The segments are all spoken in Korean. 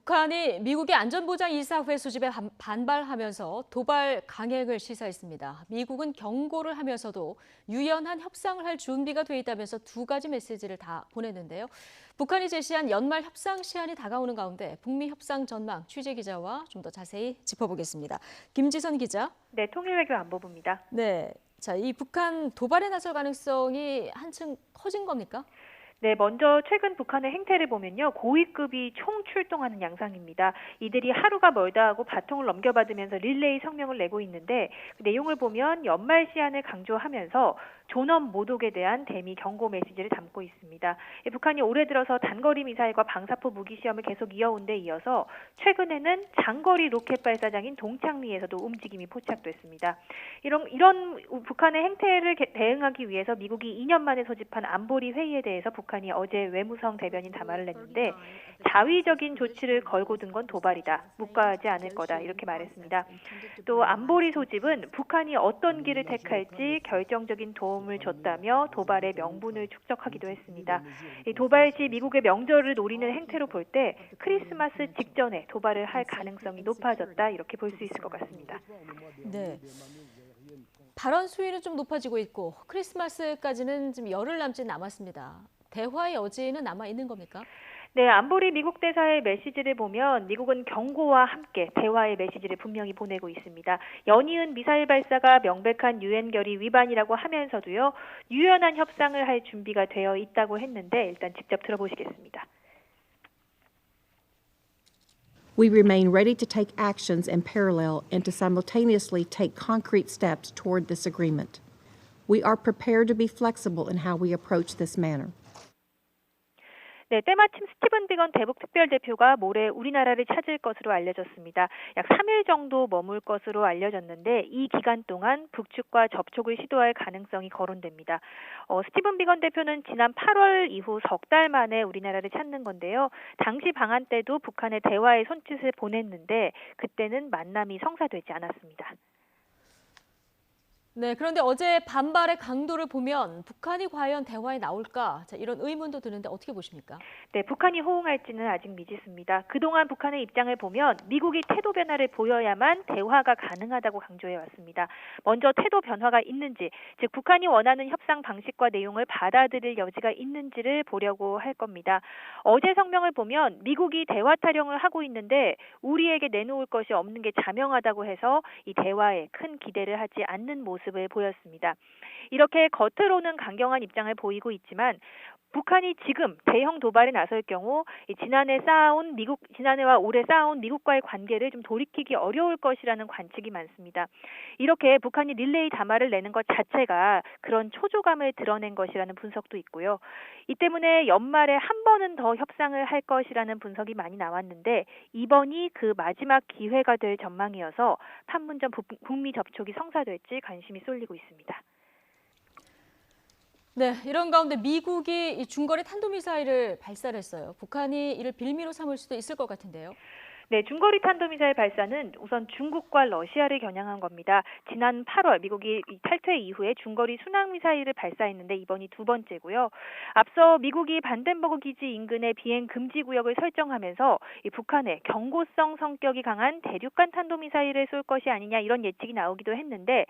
북한이 미국의 안전보장이사회 소집에 반발하면서 도발 강행을 시사했습니다. 미국은 경고를 하면서도 유연한 협상을 할 준비가 돼 있다면서 두 가지 메시지를 다 보냈는데요. 북한이 제시한 연말 협상 시한이 다가오는 가운데 북미 협상 전망 취재 기자와 좀 더 자세히 짚어보겠습니다. 김지선 기자. 네, 통일외교 안보부입니다. 네, 자, 이 북한 도발에 나설 가능성이 한층 커진 겁니까? 네, 먼저 최근 북한의 행태를 보면요. 고위급이 총 출동하는 양상입니다. 이들이 하루가 멀다 하고 바통을 넘겨받으면서 릴레이 성명을 내고 있는데 그 내용을 보면 연말 시한을 강조하면서 존엄 모독에 대한 대미 경고 메시지를 담고 있습니다. 북한이 올해 들어서 단거리 미사일과 방사포 무기 시험을 계속 이어온 데 이어서 최근에는 장거리 로켓 발사장인 동창리에서도 움직임이 포착됐습니다. 이런 북한의 행태를 대응하기 위해서 미국이 2년 만에 소집한 안보리 회의에 대해서 북한이 어제 외무성 대변인 담화를 냈는데 자위적인 조치를 걸고 든 건 도발이다. 묵과하지 않을 거다. 이렇게 말했습니다. 또 안보리 소집은 북한이 어떤 길을 택할지 결정적인 도움을 줬다며 도발의 명분을 축적하기도 했습니다. 이 도발 시 미국의 명절을 노리는 행태로 볼 때 크리스마스 직전에 도발을 할 가능성이 높아졌다. 이렇게 볼 수 있을 것 같습니다. 네. 발언 수위는 좀 높아지고 있고 크리스마스까지는 좀 열흘 남짓 남았습니다. 대화의 여지는 남아 있는 겁니까? 네, 안보리 미국 대사의 메시지를 보면 미국은 경고와 함께 대화의 메시지를 분명히 보내고 있습니다. 연이은 미사일 발사가 명백한 유엔 결의 위반이라고 하면서도요. 유연한 협상을 할 준비가 되어 있다고 했는데 일단 직접 들어보시겠습니다. We remain ready to take actions in parallel and to simultaneously take concrete steps toward this agreement. We are prepared to be flexible in how we approach this matter. 네, 때마침 스티븐 비건 대북 특별대표가 모레 우리나라를 찾을 것으로 알려졌습니다. 약 3일 정도 머물 것으로 알려졌는데 이 기간 동안 북측과 접촉을 시도할 가능성이 거론됩니다. 스티븐 비건 대표는 지난 8월 이후 석 달 만에 우리나라를 찾는 건데요. 당시 방한 때도 북한에 대화의 손짓을 보냈는데 그때는 만남이 성사되지 않았습니다. 네, 그런데 어제 반발의 강도를 보면 북한이 과연 대화에 나올까? 자, 이런 의문도 드는데 어떻게 보십니까? 네, 북한이 호응할지는 아직 미지수입니다. 그동안 북한의 입장을 보면 미국이 태도 변화를 보여야만 대화가 가능하다고 강조해 왔습니다. 먼저 태도 변화가 있는지, 즉 북한이 원하는 협상 방식과 내용을 받아들일 여지가 있는지를 보려고 할 겁니다. 어제 성명을 보면 미국이 대화 타령을 하고 있는데 우리에게 내놓을 것이 없는 게 자명하다고 해서 이 대화에 큰 기대를 하지 않는 모습을 보였습니다. 이렇게 겉으로는 강경한 입장을 보이고 있지만 북한이 지금 대형 도발에 나설 경우 지난해와 올해 쌓아온 미국과의 관계를 좀 돌이키기 어려울 것이라는 관측이 많습니다. 이렇게 북한이 릴레이 담화를 내는 것 자체가 그런 초조감을 드러낸 것이라는 분석도 있고요. 이 때문에 연말에 한 번은 더 협상을 할 것이라는 분석이 많이 나왔는데 이번이 그 마지막 기회가 될 전망이어서 판문점 북미 접촉이 성사될지 관심이 쏠리고 있습니다. 네, 이런 가운데 미국이 이 중거리 탄도미사일을 발사를 했어요. 북한이 이를 빌미로 삼을 수도 있을 것 같은데요. 네, 중거리 탄도미사일 발사는 우선 중국과 러시아를 겨냥한 겁니다. 지난 8월 미국이 탈퇴 이후에 중거리 순항미사일을 발사했는데 이번이 두 번째고요. 앞서 미국이 반덴버그 기지 인근의 비행 금지 구역을 설정하면서 이 북한에 경고성 성격이 강한 대륙간 탄도미사일을 쏠 것이 아니냐 이런 예측이 나오기도 했는데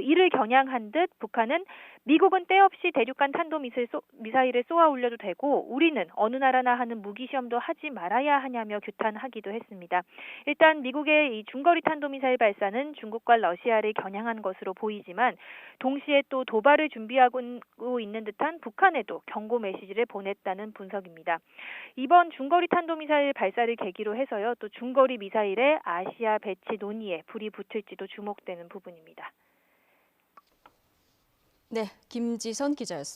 이를 겨냥한 듯 북한은 미국은 때없이 대륙간 탄도미사일을 쏘아 올려도 되고 우리는 어느 나라나 하는 무기 시험도 하지 말아야 하냐며 규탄하기도 했습니다. 일단 미국의 이 중거리 탄도미사일 발사는 중국과 러시아를 겨냥한 것으로 보이지만 동시에 또 도발을 준비하고 있는 듯한 북한에도 경고 메시지를 보냈다는 분석입니다. 이번 중거리 탄도미사일 발사를 계기로 해서요. 또 중거리 미사일의 아시아 배치 논의에 불이 붙을지도 주목되는 부분입니다. 네, 김지선 기자였습니다.